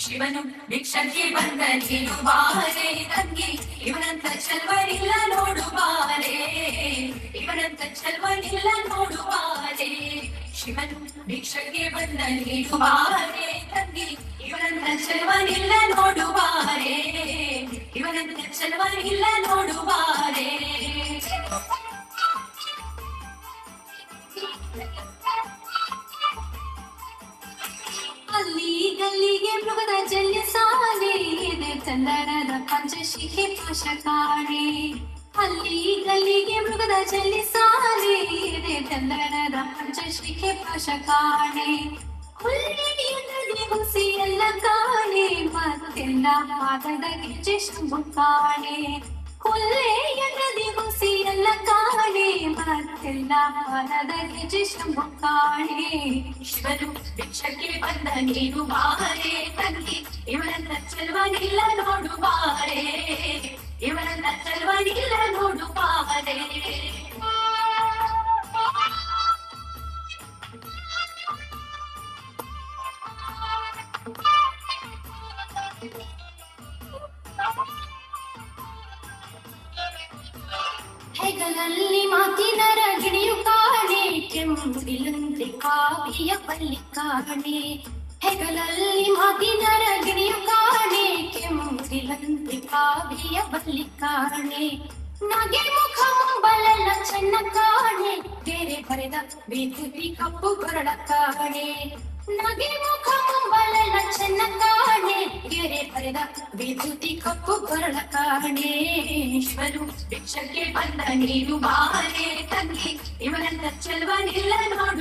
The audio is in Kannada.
ಶಿವನು ಭಿಕ್ಷಕ್ಕೆ ಬಂದ ನೀನು ಬಾರೆ ತಂಗಿ, ಇವನಂತ ಚಲ್ವನಿಲ್ಲ ನೋಡು ಬಾರೆ, ಇವನಂತ ಚಲ್ವನಿಲ್ಲ ನೋಡು ಬಾರೆ. ಶಿವನು ಭಿಕ್ಷಕ್ಕೆ ಬಂದ ನೀನು ಬಾರೆ ತಂಗಿ, ಇವನಂತ ಚಲ್ವನಿಲ್ಲ ನೋಡು ಬಾರೆ, ಇವನಂತ ಚಲ್ವನಿಲ್ಲ ನೋಡು ಬಾರೆ. ಅಲ್ಲಿ ಗಲ್ಲಿಗೆ ಮೃಗದ ಜಲ್ಯ ಸಾಲೆ ಇದೆ ಚಂದನದ ಪಂಚಶಿಖೆ ಪಾಶ ಕಾಣೆ. ಅಲ್ಲಿ ಗಲ್ಲಿಗೆ ಮೃಗದ ಜಲ್ಯ ಸಾಲೆ ಇದೆ ಚಂದನದ ಪಂಚಶಿಖೆ ಪಾಶ ಕಾಣೆ. ಹುಲ್ಲಿಯಲ್ಲಿ ಹುಸಿ ಎಲ್ಲ ಕಾಣೆ, ಮತ್ತೆಲ್ಲ ಪಾದದ ಗೆಜ್ಜೆ ಶಂಭು ಕಾಣೆ. ಕೊಲ್ಲೆಯಲ್ಲದೆ ಹುಸಿ ಎಲ್ಲ ಕಾಣೆ, ಮತ್ತೆಲ್ಲ ಪಾದದ ಗೆಜ್ಜೆ ಶಂಭು ಕಾಣೆ. ಶಿವನು ಭಿಕ್ಷಕ್ಕೆ ಬಂದ ನೀನು ಬಾರೆ ತಂಗಿ, ಇವನನ್ನ ಚಲ್ವನಿಲ್ಲ ನೋಡು ಬಾರೆ, ಇವನನ್ನ ಚಲ್ವನಿಲ್ಲ ನೋಡು ಬಾರೆ. ಹೆಗಲಲ್ಲಿ ಮಾತಿನ ರಗಿಣಿಯು ಕಾಣೆ, ಕೆಂಪುಗಿಲಂತೆ ಕಾವಿಯ ಬಲ್ಲಿ ಕಾಣೆ. ಹೆಗಲಲ್ಲಿ ಮಾತಿನ ರಗಿಣಿಯು ಕಾಣೆ, ಕೆಂಪುಗಿಲಂತೆ ಕಾವಿಯ ಬಲ್ಲಿ ಕಾಣೆ. ನಗೆ ಮುಖ ಮುಂಬಲೆಲ್ಲ ಚೆನ್ನ ಕಾಣೆ, ಬೇರೆ ಬರೆದ ಬೇಕುತಿ ಕಪ್ಪು ಕೊರಳ ಕಾಣೆ. ನಗೆ ಮುಖ ಮುಂಬಲೆಲ್ಲ ಚೆನ್ನ ಕಾಣೆ, ಬೇರೆ ಬರೆದ ಬೇಕುತಿ ಕಪ್ಪು ಕೊರಳ ಕಾಣೆ. ಶಿವನು ಭಿಕ್ಷಕ್ಕೆ ಬಂದ ನೀನು ಬಾರೆ ತಂಗಿ, ಇವನಂತ ಚಲ್ವನಿಲ್ಲ ನೋಡು